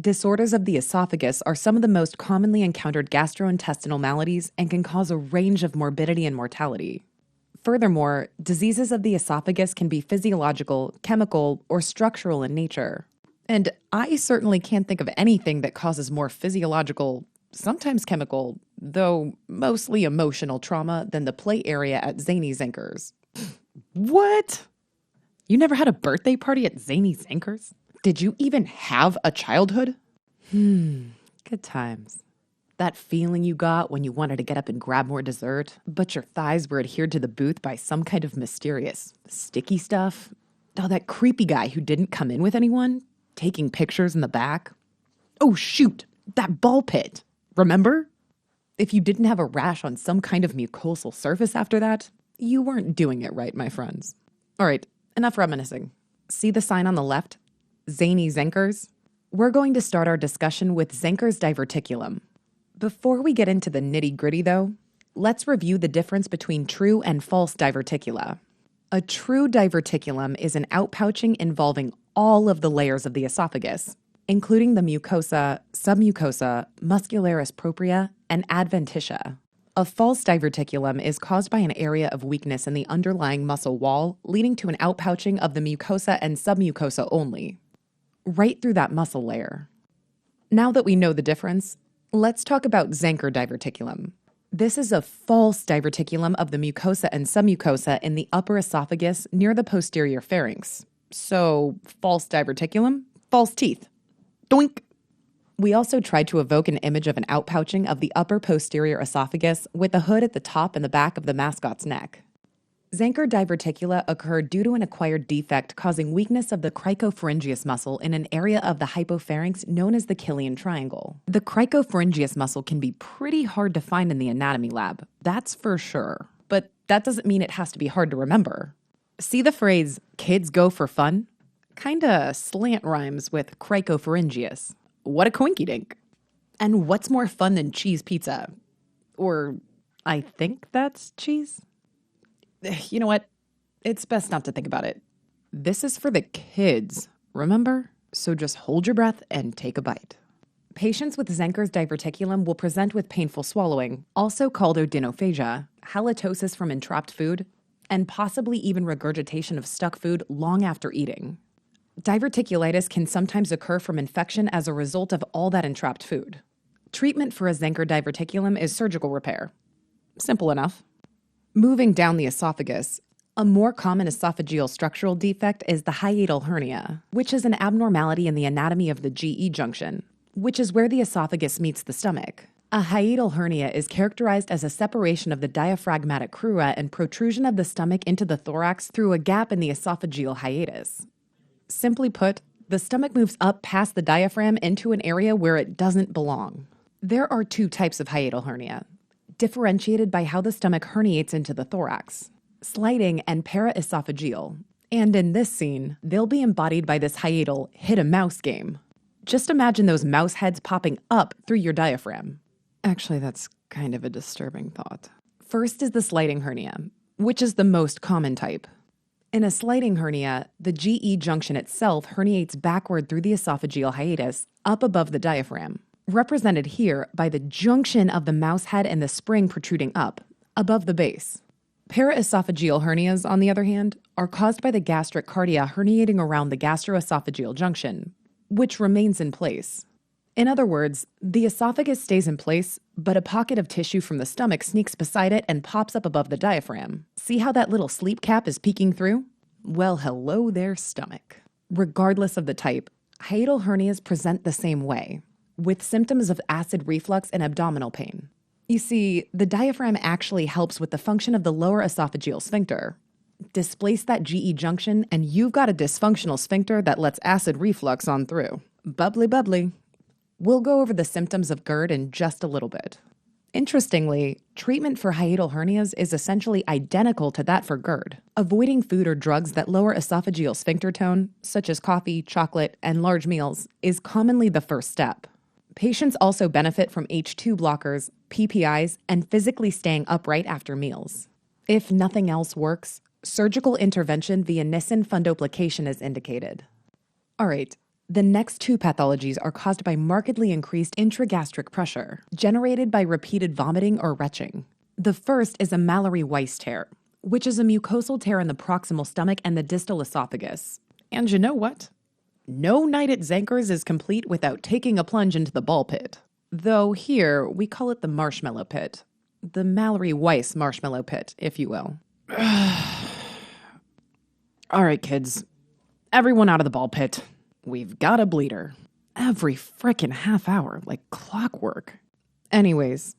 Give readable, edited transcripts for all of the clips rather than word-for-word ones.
Disorders of the esophagus are some of the most commonly encountered gastrointestinal maladies and can cause a range of morbidity and mortality. Furthermore, diseases of the esophagus can be physiological, chemical, or structural in nature. And I certainly can't think of anything that causes more physiological, sometimes chemical, though mostly emotional trauma than the play area at Zany Zinkers. What? You never had a birthday party at Zany Zinkers? Did you even have a childhood? Good times. That feeling you got when you wanted to get up and grab more dessert, but your thighs were adhered to the booth by some kind of mysterious, sticky stuff? Oh, that creepy guy who didn't come in with anyone, taking pictures in the back? Oh, shoot, that ball pit. Remember? If you didn't have a rash on some kind of mucosal surface after that, you weren't doing it right, my friends. All right, enough reminiscing. See the sign on the left? Zany Zinkers? We're going to start our discussion with Zenker's diverticulum. Before we get into the nitty-gritty, though, let's review the difference between true and false diverticula. A true diverticulum is an outpouching involving all of the layers of the esophagus, including the mucosa, submucosa, muscularis propria, and adventitia. A false diverticulum is caused by an area of weakness in the underlying muscle wall, leading to an outpouching of the mucosa and submucosa only, right through that muscle layer. Now that we know the difference, let's talk about Zenker diverticulum. This is a false diverticulum of the mucosa and submucosa in the upper esophagus near the posterior pharynx. So, false diverticulum, false teeth. Doink! We also tried to evoke an image of an outpouching of the upper posterior esophagus with the hood at the top and the back of the mascot's neck. Zenker diverticula occurred due to an acquired defect causing weakness of the cricopharyngeus muscle in an area of the hypopharynx known as the Killian triangle. The cricopharyngeus muscle can be pretty hard to find in the anatomy lab, that's for sure. But that doesn't mean it has to be hard to remember. See the phrase, kids go for fun? Kinda slant rhymes with cricopharyngeus. What a coinky-dink. And what's more fun than cheese pizza? Or, I think that's cheese? You know what? It's best not to think about it. This is for the kids, remember? So just hold your breath and take a bite. Patients with Zenker's diverticulum will present with painful swallowing, also called odynophagia, halitosis from entrapped food, and possibly even regurgitation of stuck food long after eating. Diverticulitis can sometimes occur from infection as a result of all that entrapped food. Treatment for a Zenker diverticulum is surgical repair. Simple enough. Moving down the esophagus, a more common esophageal structural defect is the hiatal hernia, which is an abnormality in the anatomy of the GE junction, which is where the esophagus meets the stomach. A hiatal hernia is characterized as a separation of the diaphragmatic crura and protrusion of the stomach into the thorax through a gap in the esophageal hiatus. Simply put, the stomach moves up past the diaphragm into an area where it doesn't belong. There are two types of hiatal hernia, differentiated by how the stomach herniates into the thorax, sliding and paraesophageal. And in this scene, they'll be embodied by this hiatal hit-a-mouse game. Just imagine those mouse heads popping up through your diaphragm. Actually, that's kind of a disturbing thought. First is the sliding hernia, which is the most common type. In a sliding hernia, the GE junction itself herniates backward through the esophageal hiatus up above the diaphragm, represented here by the junction of the mouse head and the spring protruding up, above the base. Paraesophageal hernias, on the other hand, are caused by the gastric cardia herniating around the gastroesophageal junction, which remains in place. In other words, the esophagus stays in place, but a pocket of tissue from the stomach sneaks beside it and pops up above the diaphragm. See how that little sleep cap is peeking through? Well, hello there, stomach. Regardless of the type, hiatal hernias present the same way, with symptoms of acid reflux and abdominal pain. You see, the diaphragm actually helps with the function of the lower esophageal sphincter. Displace that GE junction, and you've got a dysfunctional sphincter that lets acid reflux on through. Bubbly, bubbly. We'll go over the symptoms of GERD in just a little bit. Interestingly, treatment for hiatal hernias is essentially identical to that for GERD. Avoiding food or drugs that lower esophageal sphincter tone, such as coffee, chocolate, and large meals, is commonly the first step. Patients also benefit from H2 blockers, PPIs, and physically staying upright after meals. If nothing else works, surgical intervention via Nissen fundoplication is indicated. All right, The next two pathologies are caused by markedly increased intragastric pressure, generated by repeated vomiting or retching. The first is a Mallory-Weiss tear, which is a mucosal tear in the proximal stomach and the distal esophagus. And you know what? No night at Zanker's is complete without taking a plunge into the ball pit. Though here, we call it the marshmallow pit. The Mallory-Weiss marshmallow pit, if you will. All right, kids. Everyone out of the ball pit. We've got a bleeder. Every frickin' half hour, like clockwork. Anyways,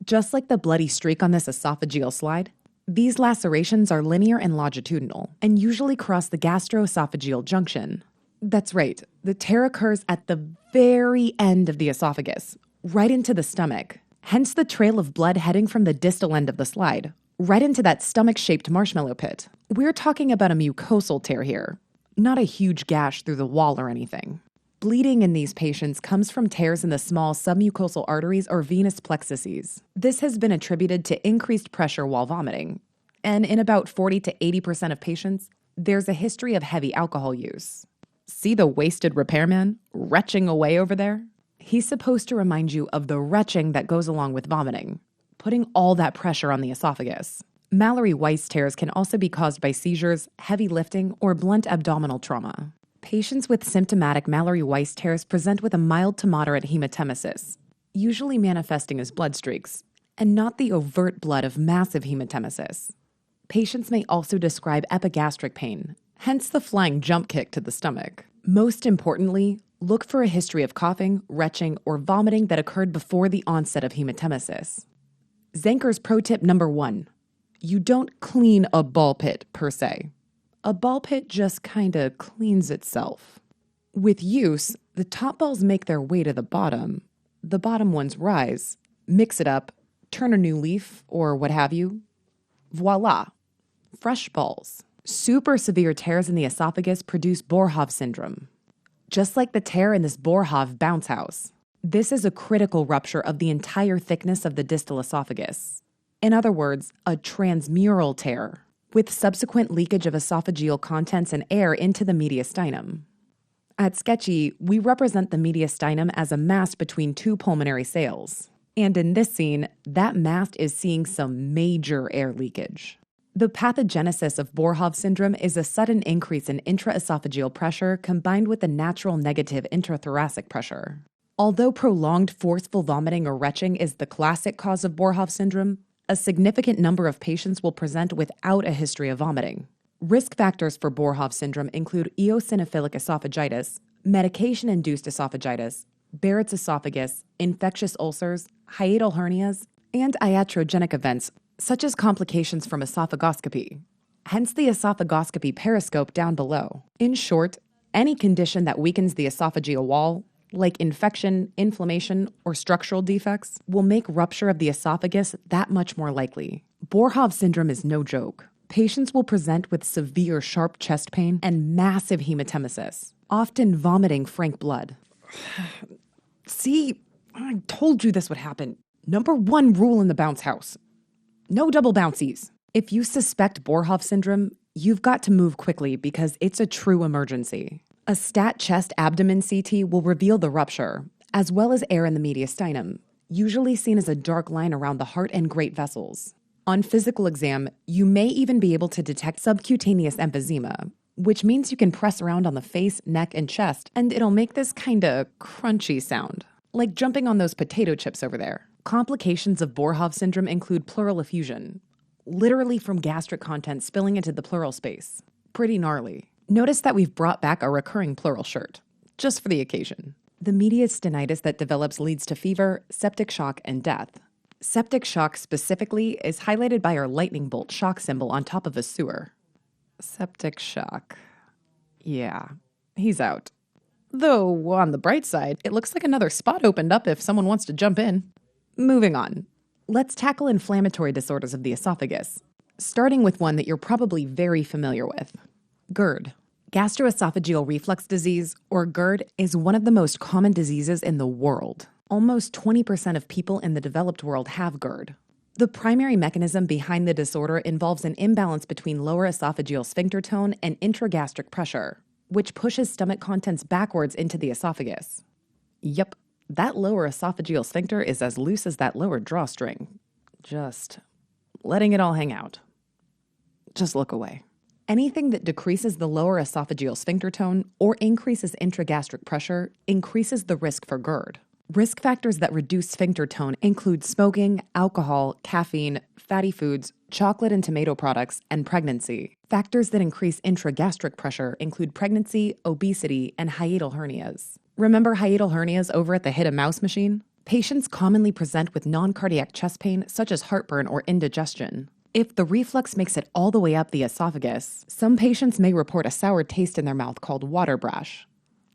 just like the bloody streak on this esophageal slide, these lacerations are linear and longitudinal, and usually cross the gastroesophageal junction. That's right, the tear occurs at the very end of the esophagus, right into the stomach. Hence the trail of blood heading from the distal end of the slide, right into that stomach-shaped marshmallow pit. We're talking about a mucosal tear here, not a huge gash through the wall or anything. Bleeding in these patients comes from tears in the small submucosal arteries or venous plexuses. This has been attributed to increased pressure while vomiting. And in about 40 to 80% of patients, there's a history of heavy alcohol use. See the wasted repairman retching away over there? He's supposed to remind you of the retching that goes along with vomiting, putting all that pressure on the esophagus. Mallory-Weiss tears can also be caused by seizures, heavy lifting, or blunt abdominal trauma. Patients with symptomatic Mallory-Weiss tears present with a mild to moderate hematemesis, usually manifesting as blood streaks, and not the overt blood of massive hematemesis. Patients may also describe epigastric pain, hence the flying jump kick to the stomach. Most importantly, look for a history of coughing, retching, or vomiting that occurred before the onset of hematemesis. Zanker's pro tip number 1. You don't clean a ball pit, per se. A ball pit just kinda cleans itself. With use, the top balls make their way to the bottom ones rise, mix it up, turn a new leaf, or what have you. Voila! Fresh balls. Super severe tears in the esophagus produce Boerhaave syndrome. Just like the tear in this Boerhaave bounce house. This is a critical rupture of the entire thickness of the distal esophagus. In other words, a transmural tear, with subsequent leakage of esophageal contents and air into the mediastinum. At Sketchy, we represent the mediastinum as a mast between two pulmonary sails. And in this scene, that mast is seeing some major air leakage. The pathogenesis of Boerhaave syndrome is a sudden increase in intraesophageal pressure combined with the natural negative intrathoracic pressure. Although prolonged forceful vomiting or retching is the classic cause of Boerhaave syndrome, a significant number of patients will present without a history of vomiting. Risk factors for Boerhaave syndrome include eosinophilic esophagitis, medication-induced esophagitis, Barrett's esophagus, infectious ulcers, hiatal hernias, and iatrogenic events, such as complications from esophagoscopy. Hence the esophagoscopy periscope down below. In short, any condition that weakens the esophageal wall, like infection, inflammation, or structural defects, will make rupture of the esophagus that much more likely. Boerhaave syndrome is no joke. Patients will present with severe sharp chest pain and massive hematemesis, often vomiting frank blood. See, I told you this would happen. Number 1 rule in the bounce house. No double bouncies. If you suspect Boerhaave syndrome, you've got to move quickly because it's a true emergency. A stat chest abdomen CT will reveal the rupture, as well as air in the mediastinum, usually seen as a dark line around the heart and great vessels. On physical exam, you may even be able to detect subcutaneous emphysema, which means you can press around on the face, neck, and chest, and it'll make this kinda crunchy sound, like jumping on those potato chips over there. Complications of Boerhaave syndrome include pleural effusion, literally from gastric content spilling into the pleural space. Pretty gnarly. Notice that we've brought back a recurring pleural shirt, just for the occasion. The mediastinitis that develops leads to fever, septic shock, and death. Septic shock specifically is highlighted by our lightning bolt shock symbol on top of a sewer. Septic shock. Yeah, he's out. Though, on the bright side, it looks like another spot opened up if someone wants to jump in. Moving on. Let's tackle inflammatory disorders of the esophagus, starting with one that you're probably very familiar with. GERD. Gastroesophageal reflux disease, or GERD, is one of the most common diseases in the world. Almost 20% of people in the developed world have GERD. The primary mechanism behind the disorder involves an imbalance between lower esophageal sphincter tone and intragastric pressure. which pushes stomach contents backwards into the esophagus. Yep, that lower esophageal sphincter is as loose as that lower drawstring. Just letting it all hang out. Just look away. Anything that decreases the lower esophageal sphincter tone or increases intragastric pressure increases the risk for GERD. Risk factors that reduce sphincter tone include smoking, alcohol, caffeine, fatty foods, chocolate and tomato products, and pregnancy. Factors that increase intragastric pressure include pregnancy, obesity, and hiatal hernias. Remember hiatal hernias over at the Hit a Mouse machine? Patients commonly present with non-cardiac chest pain such as heartburn or indigestion. If the reflux makes it all the way up the esophagus, some patients may report a sour taste in their mouth called water brash.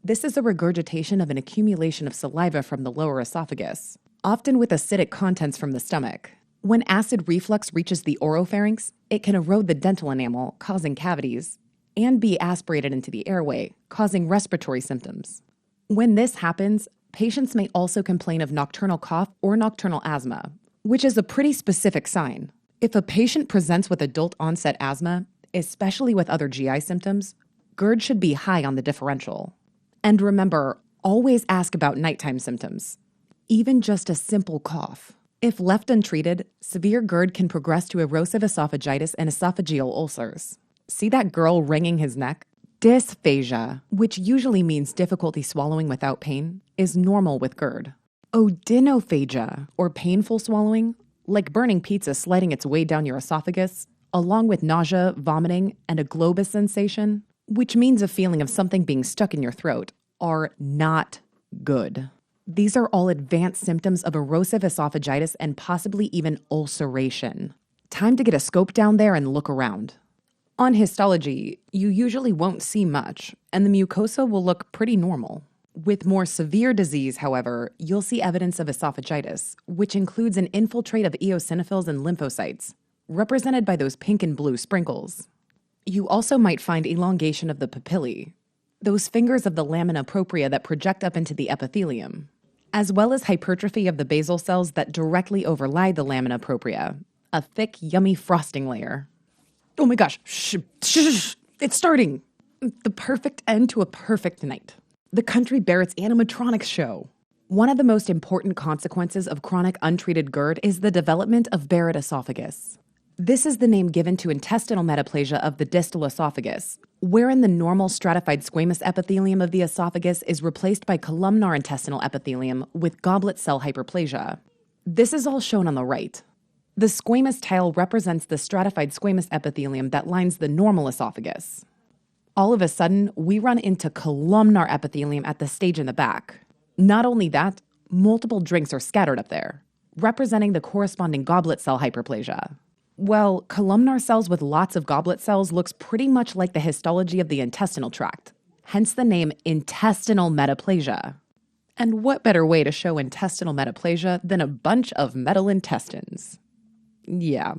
This is a regurgitation of an accumulation of saliva from the lower esophagus, often with acidic contents from the stomach. When acid reflux reaches the oropharynx, it can erode the dental enamel, causing cavities, and be aspirated into the airway, causing respiratory symptoms. When this happens, patients may also complain of nocturnal cough or nocturnal asthma, which is a pretty specific sign. If a patient presents with adult-onset asthma, especially with other GI symptoms, GERD should be high on the differential. And remember, always ask about nighttime symptoms, even just a simple cough. If left untreated, severe GERD can progress to erosive esophagitis and esophageal ulcers. See that girl wringing his neck? Dysphagia, which usually means difficulty swallowing without pain, is normal with GERD. Odynophagia, or painful swallowing, like burning pizza sliding its way down your esophagus, along with nausea, vomiting, and a globus sensation, which means a feeling of something being stuck in your throat, are not good. These are all advanced symptoms of erosive esophagitis and possibly even ulceration. Time to get a scope down there and look around. On histology, you usually won't see much, and the mucosa will look pretty normal. With more severe disease, however, you'll see evidence of esophagitis, which includes an infiltrate of eosinophils and lymphocytes, represented by those pink and blue sprinkles. You also might find elongation of the papillae, those fingers of the lamina propria that project up into the epithelium, as well as hypertrophy of the basal cells that directly overlie the lamina propria, a thick, yummy frosting layer. Oh my gosh, shh, it's starting! The perfect end to a perfect night. The Country Barrett's animatronics show. One of the most important consequences of chronic untreated GERD is the development of Barrett esophagus. This is the name given to intestinal metaplasia of the distal esophagus, wherein the normal stratified squamous epithelium of the esophagus is replaced by columnar intestinal epithelium with goblet cell hyperplasia. This is all shown on the right. The squamous tile represents the stratified squamous epithelium that lines the normal esophagus. All of a sudden, we run into columnar epithelium at the stage in the back. Not only that, multiple drinks are scattered up there, representing the corresponding goblet cell hyperplasia. Well, columnar cells with lots of goblet cells looks pretty much like the histology of the intestinal tract, hence the name intestinal metaplasia. And what better way to show intestinal metaplasia than a bunch of metal intestines? Yeah,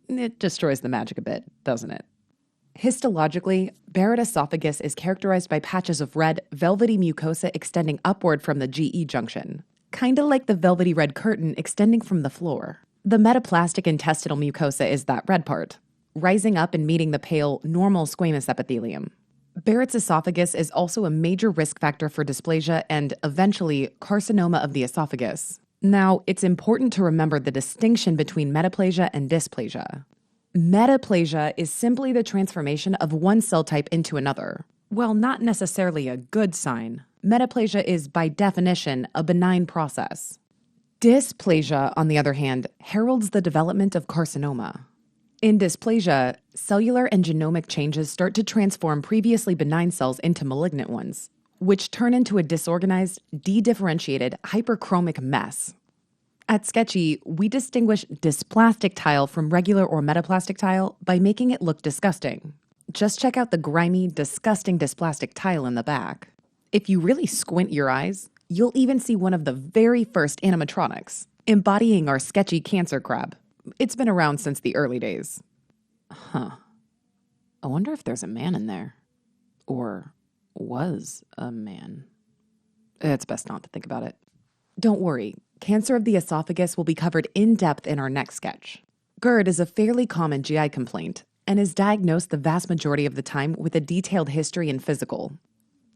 it destroys the magic a bit, doesn't it? Histologically, Barrett esophagus is characterized by patches of red, velvety mucosa extending upward from the GE junction, kinda like the velvety red curtain extending from the floor. The metaplastic intestinal mucosa is that red part, rising up and meeting the pale, normal squamous epithelium. Barrett's esophagus is also a major risk factor for dysplasia and, eventually, carcinoma of the esophagus. Now, it's important to remember the distinction between metaplasia and dysplasia. Metaplasia is simply the transformation of one cell type into another. While not necessarily a good sign, metaplasia is, by definition, a benign process. Dysplasia, on the other hand, heralds the development of carcinoma. In dysplasia, cellular and genomic changes start to transform previously benign cells into malignant ones, which turn into a disorganized, de-differentiated, hyperchromic mess. At Sketchy, we distinguish dysplastic tile from regular or metaplastic tile by making it look disgusting. Just check out the grimy, disgusting dysplastic tile in the back. If you really squint your eyes, you'll even see one of the very first animatronics, embodying our sketchy cancer crab. It's been around since the early days. Huh. I wonder if there's a man in there. Or was a man. It's best not to think about it. Don't worry, cancer of the esophagus will be covered in depth in our next sketch. GERD is a fairly common GI complaint, and is diagnosed the vast majority of the time with a detailed history and physical.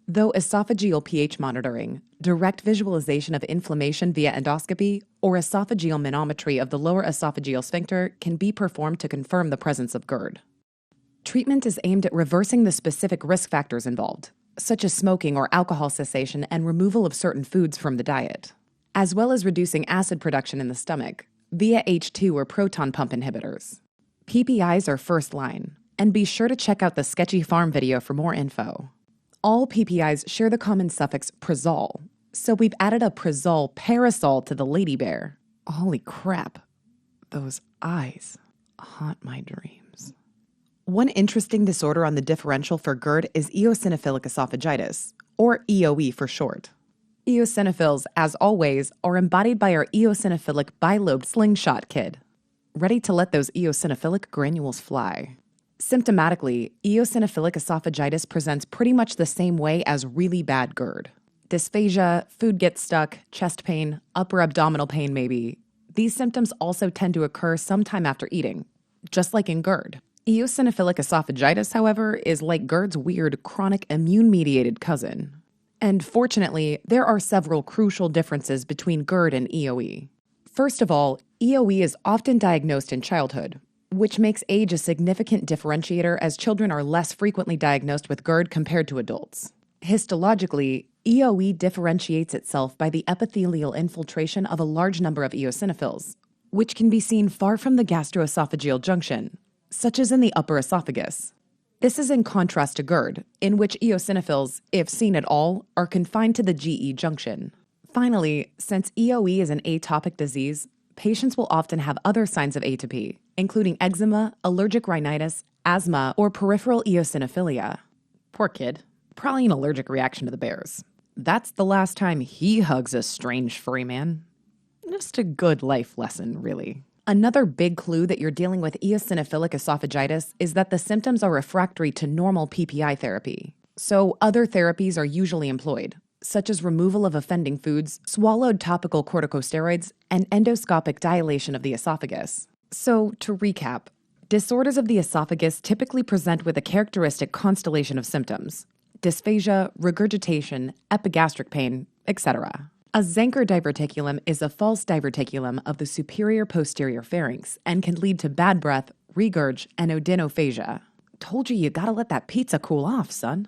Though esophageal pH monitoring, direct visualization of inflammation via endoscopy, or esophageal manometry of the lower esophageal sphincter can be performed to confirm the presence of GERD. Treatment is aimed at reversing the specific risk factors involved, such as smoking or alcohol cessation and removal of certain foods from the diet, as well as reducing acid production in the stomach via H2 or proton pump inhibitors. PPIs are first line, and be sure to check out the Sketchy Farm video for more info. All PPIs share the common suffix prazole, so we've added a prazole parasol to the lady bear. Holy crap, those eyes haunt my dreams. One interesting disorder on the differential for GERD is eosinophilic esophagitis, or EOE for short. Eosinophils, as always, are embodied by our eosinophilic bilobed slingshot kid, ready to let those eosinophilic granules fly. Symptomatically, eosinophilic esophagitis presents pretty much the same way as really bad GERD. Dysphagia, food gets stuck, chest pain, upper abdominal pain maybe. These symptoms also tend to occur sometime after eating, just like in GERD. Eosinophilic esophagitis, however, is like GERD's weird chronic immune-mediated cousin. And fortunately, there are several crucial differences between GERD and EOE. First of all, EOE is often diagnosed in childhood, which makes age a significant differentiator as children are less frequently diagnosed with GERD compared to adults. Histologically, EOE differentiates itself by the epithelial infiltration of a large number of eosinophils, which can be seen far from the gastroesophageal junction, such as in the upper esophagus. This is in contrast to GERD, in which eosinophils, if seen at all, are confined to the GE junction. Finally, since EOE is an atopic disease, patients will often have other signs of atopy, including eczema, allergic rhinitis, asthma, or peripheral eosinophilia. Poor kid. Probably an allergic reaction to the bears. That's the last time he hugs a strange furry man. Just a good life lesson, really. Another big clue that you're dealing with eosinophilic esophagitis is that the symptoms are refractory to normal PPI therapy. So other therapies are usually employed, such as removal of offending foods, swallowed topical corticosteroids, and endoscopic dilation of the esophagus. So, to recap, disorders of the esophagus typically present with a characteristic constellation of symptoms: dysphagia, regurgitation, epigastric pain, etc. A Zenker diverticulum is a false diverticulum of the superior posterior pharynx and can lead to bad breath, regurg, and odynophagia. Told you gotta let that pizza cool off, son.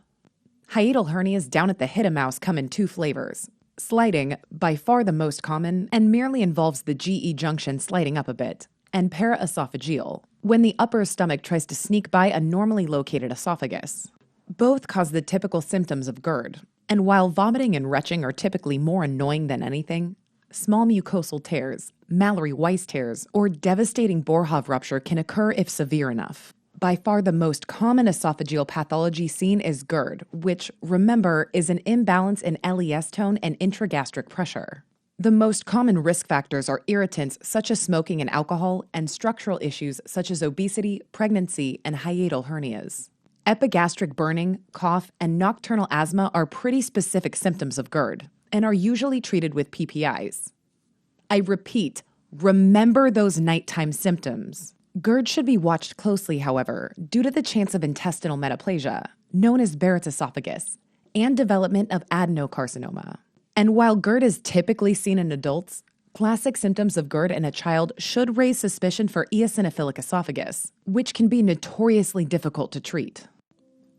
Hiatal hernias down at the hit-a-mouse come in two flavors. Sliding, by far the most common, and merely involves the GE junction sliding up a bit, and paraesophageal, when the upper stomach tries to sneak by a normally located esophagus. Both cause the typical symptoms of GERD, and while vomiting and retching are typically more annoying than anything, small mucosal tears, Mallory-Weiss tears, or devastating Boerhaave rupture can occur if severe enough. By far the most common esophageal pathology seen is GERD, which, remember, is an imbalance in LES tone and intragastric pressure. The most common risk factors are irritants such as smoking and alcohol, and structural issues such as obesity, pregnancy, and hiatal hernias. Epigastric burning, cough, and nocturnal asthma are pretty specific symptoms of GERD, and are usually treated with PPIs. I repeat, remember those nighttime symptoms. GERD should be watched closely, however, due to the chance of intestinal metaplasia, known as Barrett's esophagus, and development of adenocarcinoma. And while GERD is typically seen in adults, classic symptoms of GERD in a child should raise suspicion for eosinophilic esophagus, which can be notoriously difficult to treat.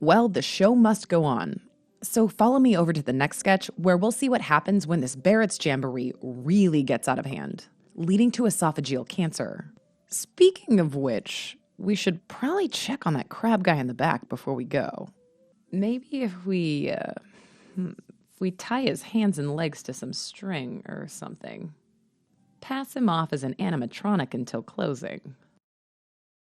Well, the show must go on. So follow me over to the next sketch where we'll see what happens when this Barrett's jamboree really gets out of hand, leading to esophageal cancer. Speaking of which, we should probably check on that crab guy in the back before we go. Maybe if we tie his hands and legs to some string or something. Pass him off as an animatronic until closing.